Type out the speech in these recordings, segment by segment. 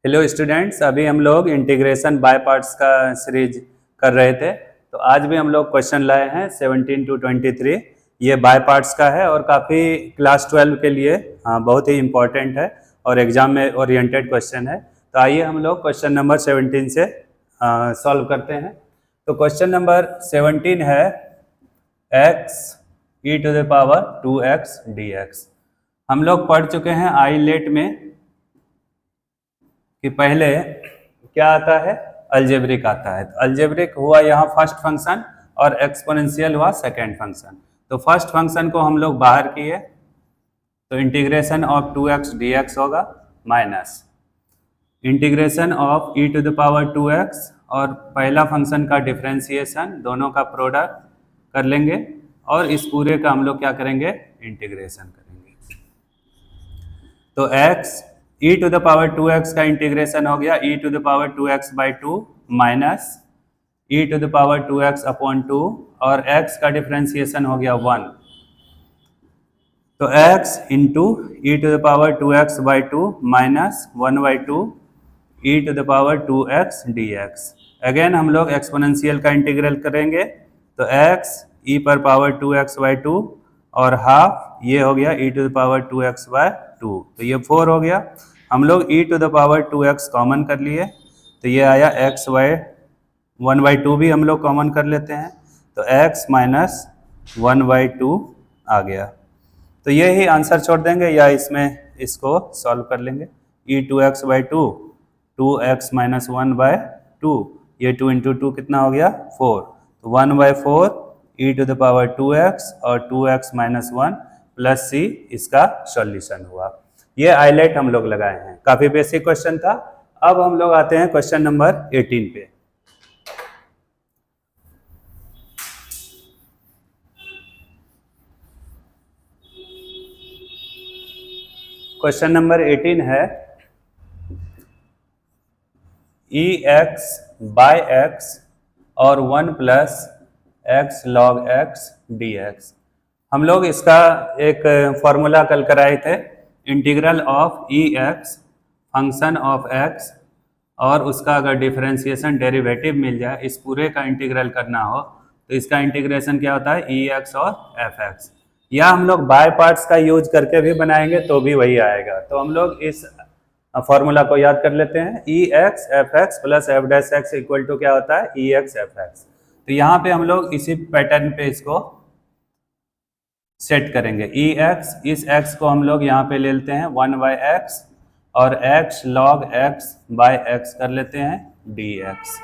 Hello students, अभी हम लोग इंटीग्रेशन बाय पार्ट्स का सीरीज कर रहे थे। तो आज भी हम लोग क्वेश्चन लाए हैं 17 to 23। ये बाय पार्ट्स का है और काफ़ी क्लास 12 के लिए बहुत ही इम्पोर्टेंट है और एग्जाम में ओरिएंटेड क्वेश्चन है। तो आइए हम लोग क्वेश्चन नंबर 17 से सॉल्व करते हैं। तो क्वेश्चन नंबर 17 है x e to the power 2x dx। हम लोग पढ़ चुके हैं आईलेट में कि पहले क्या आता है, अलजेब्रिक आता है। तो अलजेब्रिक हुआ यहाँ फर्स्ट फंक्शन और एक्सपोनेंशियल हुआ सेकेंड फंक्शन। तो फर्स्ट फंक्शन को हम लोग बाहर किए तो इंटीग्रेशन ऑफ 2x dx होगा minus integration of e to the power 2x और पहला फंक्शन का डिफरेंशिएशन, दोनों का प्रोडक्ट कर लेंगे और इस पूरे का हम लोग क्या करेंगे, इंटीग्रेशन करेंगे। तो x e to the power 2x का इंटीग्रेशन हो गया e to the power 2x by 2 minus e to the power 2x upon 2 और x का डिफरेंशिएशन हो गया 1। तो x into e to the power 2x by 2 minus 1 by 2 e to the power 2x dx। Again हम लोग exponential का integral करेंगे तो x e पर पावर 2x बाई 2 और हाफ ये हो गया e to the power 2x by 2। तो ये 4 हो गया। हम लोग e to the power 2x common कर लिए तो ये आया x बाई 1 बाई 2 भी हम लोग कॉमन कर लेते हैं तो x माइनस 1 बाई 2 आ गया। तो ये ही आंसर छोड़ देंगे या इसमें इसको सॉल्व कर लेंगे। e 2x by 2 2x minus 1 by 2, ये 2 इंटू 2 कितना हो गया 4। तो 1 by 4 e to the power 2x और 2x माइनस 1 प्लस c इसका सॉल्यूशन हुआ। ये हाईलाइट हम लोग लगाए हैं, काफी बेसिक क्वेश्चन था। अब हम लोग आते हैं क्वेश्चन नंबर 18 पे। क्वेश्चन नंबर 18 है ex बाय x और 1 plus x log x dx। हम लोग इसका एक फॉर्मूला कल कराए थे, integral of ex function of x और उसका अगर डिफरेंशिएशन डेरिवेटिव मिल जाए, इस पूरे का इंटीग्रल करना हो तो इसका इंटीग्रेशन क्या होता है ex और fx। या हम लोग बाय पार्ट्स का यूज करके भी बनाएंगे तो भी वही आएगा। तो हम लोग इस फॉर्मूला को याद कर लेते हैं, ex fx plus f dash x equal to क्या होता है ex fx। तो यहाँ पे हम लोग इसी पैटर्न पे इसको सेट करेंगे। ex, इस x को हम लोग यहाँ पे ले लेते हैं 1 बाई x और x log x by x कर लेते हैं dx।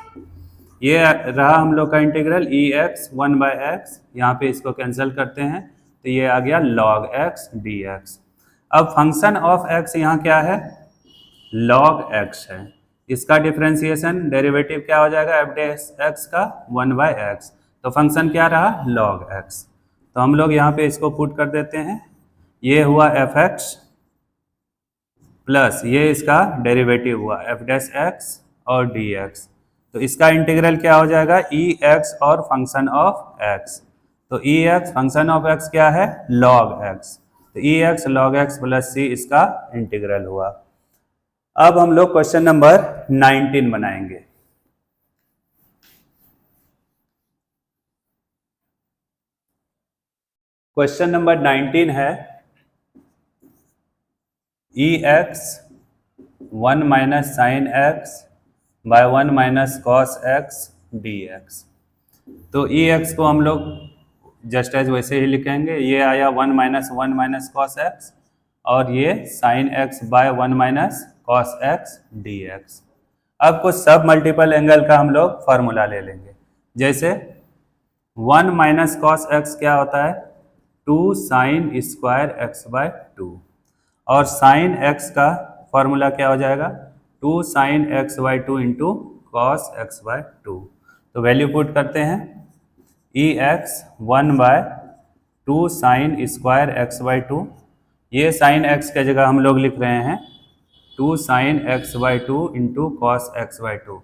ये रहा हम लोग का इंटीग्रल ex 1 बाई x, यहाँ पे इसको कैंसिल करते हैं तो ये आ गया log x dx। अब फंक्शन ऑफ x यहाँ क्या है, log x है। इसका डिफरेंशिएशन डेरिवेटिव क्या हो जाएगा f डैश x का 1 बाई x। तो फंक्शन क्या रहा log x। तो हम लोग यहाँ पे इसको पुट कर देते हैं, ये हुआ fx प्लस ये इसका डेरिवेटिव हुआ f डैश x और dx। तो इसका इंटीग्रल क्या हो जाएगा ex और फंक्शन ऑफ x। तो ex फंक्शन ऑफ x क्या है log x। तो ex log x plus c इसका इंटीग्रल हुआ। अब हम लोग क्वेश्चन नंबर 19 बनाएंगे। क्वेश्चन नंबर 19 है ex 1 minus sine x by 1 minus cos x dx। तो ex को हम लोग जस्ट एज वैसे ही लिखेंगे, ये आया 1 माइनस 1 माइनस कॉस x और ये sine x by 1 minus cos x dx। अब कुछ सब मल्टीपल एंगल का हम लोग फॉर्मूला ले लेंगे। जैसे 1 माइनस कॉस x क्या होता है 2 साइन स्क्वायर x बाय 2 और साइन x का फॉर्मूला क्या हो जाएगा 2 sine x by 2 into cos x by 2। तो वैल्यू पुट करते हैं ex 1 by 2 sine square x by 2, ये साइन x के जगह हम लोग लिख रहे हैं 2 sine x by 2 into cos x by 2।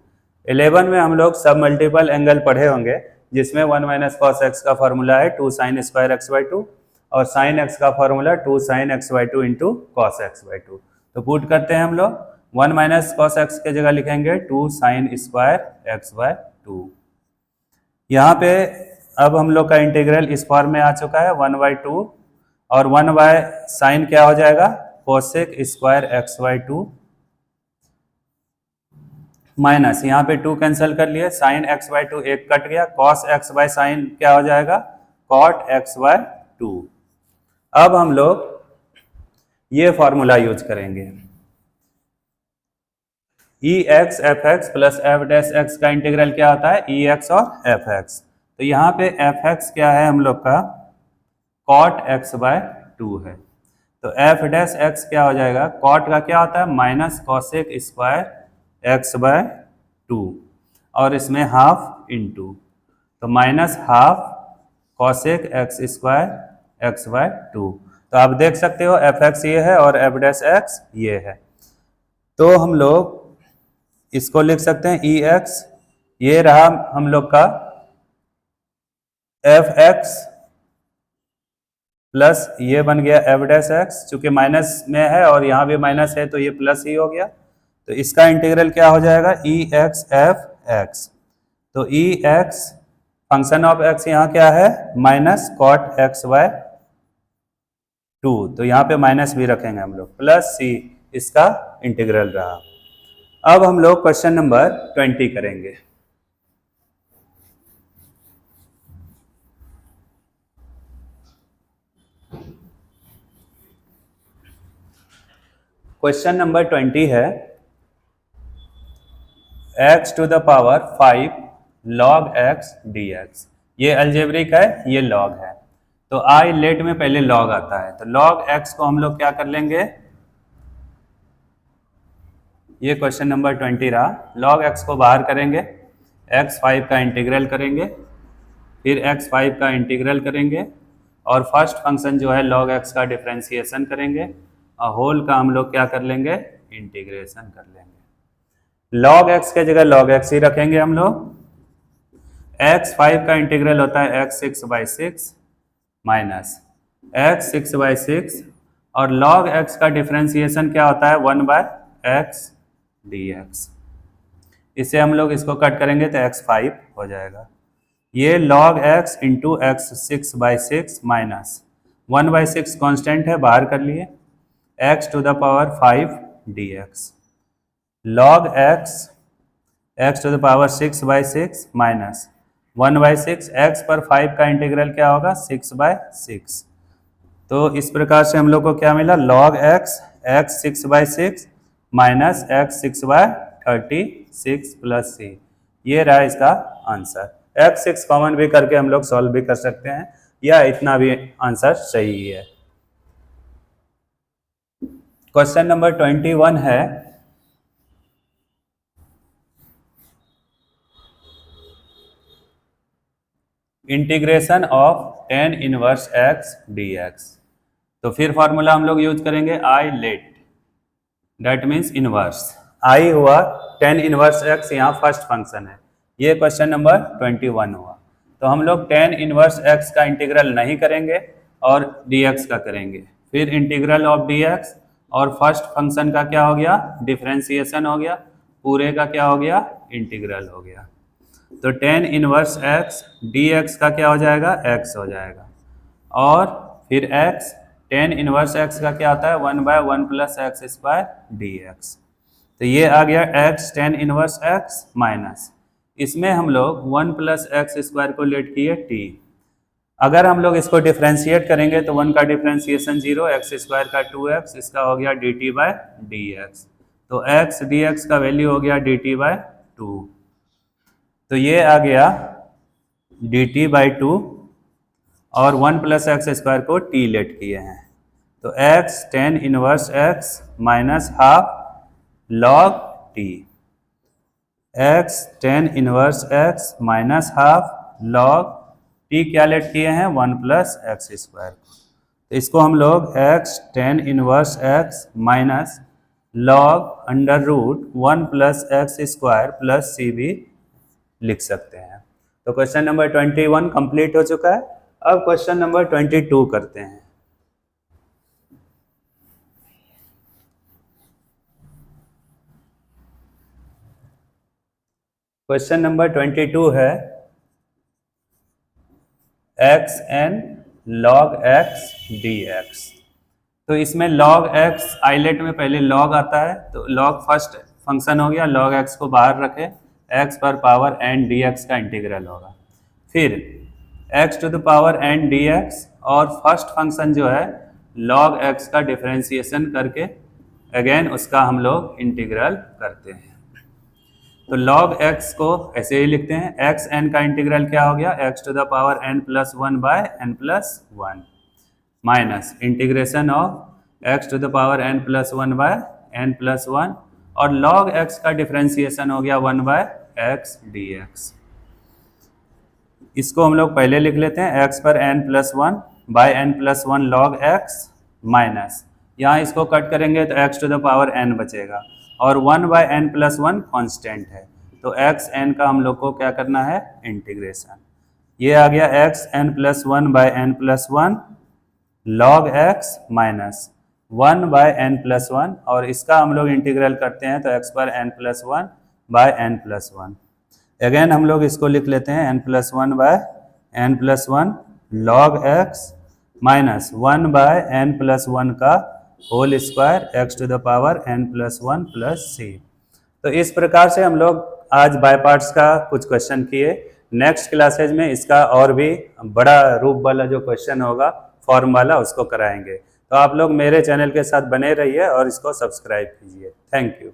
11 में हम लोग सब मल्टीपल एंगल पढ़े होंगे जिसमें 1 माइनस कॉस x का फॉर्मूला है 2 साइन स्क्वायर x बाई 2 और साइन x का formula 2 sine x by 2 into cos x by 2। तो पुट करते हैं हम लोग 1 माइनस कॉस एक्स के जगह लिखेंगे 2 साइन स्क्वायर एक्स बाय 2। यहाँ पे अब हम लोग का इंटीग्रल इस फॉर्म में आ चुका है 1/2, और 1 बाय साइन क्या हो जाएगा cosec square x by 2 minus यहाँ पे 2 कैंसिल कर लिए, साइन एक्स बाय 2 एक कट गया, कॉस एक्स बाय साइन क्या हो जाएगा कॉट एक्स बाय 2। अब हम लोग ये फॉर्मूला यूज करेंगे, e x f x plus f dash x का इंटीग्रल क्या होता है ई एक्स और एफ एक्स। तो यहाँ पे एफ एक्स क्या है हम लोग का कॉट एक्स बाय 2 है, तो एफ डैश एक्स क्या हो जाएगा कॉट का क्या होता है minus cosec square x by 2, और इसमें हाफ इंटू, तो minus half cosec x square x by 2। तो आप देख सकते हो एफ एक्स ये है और एफ डैश एक्स ये है, तो हम लोग इसको लिख सकते हैं ई एक्स, ये रहा हम लोग का एफ एक्स प्लस ये बन गया एफ डैश एक्स, चूंकि माइनस में है और यहाँ भी माइनस है तो ये प्लस ही हो गया, तो इसका इंटीग्रल क्या हो जाएगा ई एक्स एफ एक्स। तो ई एक्स फंक्शन ऑफ एक्स यहाँ क्या है माइनस कॉट एक्स बाय 2, तो यहाँ पे माइनस भी रखेंगे हम लोग, प्लस सी इसका इंटीग्रल रहा। अब हम लोग क्वेश्चन नंबर 20 करेंगे। क्वेश्चन नंबर 20 है x to the power 5 log x dx। ये अलजेब्रिक है, ये log है, तो आई लेट में पहले log आता है, तो log x को हम लोग क्या कर लेंगे, ये क्वेश्चन नंबर 20 रहा, log x को बाहर करेंगे, x5 का इंटीग्रल करेंगे, फिर x5 का इंटीग्रल करेंगे, और फर्स्ट फंक्शन जो है log x का डिफरेंशिएशन करेंगे, और होल का हम लोग क्या कर लेंगे इंटीग्रेशन कर लेंगे। log x के जगह log x ही रखेंगे हम लोग, x5 का इंटीग्रल होता है x6/6 माइनस x6/6, और log x का डिफरेंशिएशन क्या होता है 1/x dx। इसे हम लोग इसको कट करेंगे तो x5 हो जाएगा, ये log x into x6/6 minus 1/6 constant है बाहर कर लिए, x to the power 5 dx, log x to the power 6/6 minus 1/6, x पर 5 का इंटीग्रल क्या होगा 6/6। तो इस प्रकार से हम लोग को क्या मिला log x 6/6 minus x 6/36 plus c, ये रहा इसका आंसर। x6 कॉमन भी करके हम लोग सॉल्व भी कर सकते हैं, या इतना भी आंसर सही है। क्वेश्चन नंबर 21 है integration of tan inverse x dx। तो फिर फॉर्मूला हम लोग यूज करेंगे ILATE, that means inverse, I हुआ tan इनवर्स x यहाँ फर्स्ट फंक्शन है, ये क्वेश्चन नंबर 21 हुआ। तो हम लोग tan इनवर्स x का इंटीग्रल नहीं करेंगे और dx का करेंगे, फिर इंटीग्रल ऑफ dx, और फर्स्ट फंक्शन का क्या हो गया डिफरेंशिएशन हो गया, पूरे का क्या हो गया इंटीग्रल हो गया। तो tan इनवर्स x dx का क्या हो जाएगा x हो जाएगा, और फिर x tan इनवर्स x का क्या होता है 1/1 प्लस एक्स स्क्वायर dx। तो ये आ गया x tan inverse x minus, इसमें हम लोग 1 प्लस एक्स स्क्वायर को लेट किए t, अगर हम लोग इसको डिफ्रेंशिएट करेंगे तो 1 का डिफ्रेंशिएशन 0, एक्स स्क्वायर का 2x, इसका हो गया dt/dx, तो x dx का वैल्यू हो गया dt/2, तो ये आ गया dt/2, और 1 प्लस एक्स स्क्वायर को t लेट किए हैं, तो x tan inverse x minus half log t, x tan inverse x minus half log t क्या लेट किए हैं 1 प्लस एक्स स्क्वायर, तो इसको हम लोग x tan inverse x minus log under root 1 plus x square plus c भी लिख सकते हैं। तो क्वेश्चन नंबर 21 कंप्लीट हो चुका है। अब क्वेश्चन नंबर 22 करते हैं। क्वेश्चन नंबर 22 है x n log x dx। तो इसमें log x आइलेट में पहले log आता है, तो log फर्स्ट फंक्शन हो गया, log x को बाहर रखे, x पर पावर n dx का इंटीग्रल होगा। फिर x to the power n dx और फर्स्ट फंक्शन जो है log x का डिफरेंशिएशन करके अगेन उसका हम लोग इंटीग्रल करते हैं। तो log x को ऐसे ही लिखते हैं, x n का इंटीग्रल क्या हो गया, x to the power n plus 1 by n plus 1 minus integration of x to the power n plus 1 by n plus 1 और log x का डिफरेंशिएशन हो गया 1 बाय x dx। इसको हम लोग पहले लिख लेते हैं, x पर n plus 1 by n plus 1 log x minus, यहाँ इसको कट करेंगे तो x to the power n बचेगा और 1 बाय n प्लस 1 कॉन्स्टेंट है, तो x n का हम लोग को क्या करना है, इंटीग्रेशन। ये आ गया x n plus 1 by n plus 1 log x minus 1 by n plus 1 और इसका हम लोग इंटीग्रल करते हैं तो x पर n plus 1 by n plus 1। Again हम लोग इसको लिख लेते हैं n plus 1 by n plus 1 log x minus 1 by n plus 1 का whole square x to the power n plus 1 plus c। तो इस प्रकार से हम लोग आज बाय पार्ट्स का कुछ क्वेश्चन किए। नेक्स्ट क्लासेज में इसका और भी बड़ा रूप वाला जो क्वेश्चन होगा फॉर्म वाला उसको कराएंगे। तो आप लोग मेरे चैनल के साथ बने रहिए और इसको सब्सक्राइब कीजिए। Thank you.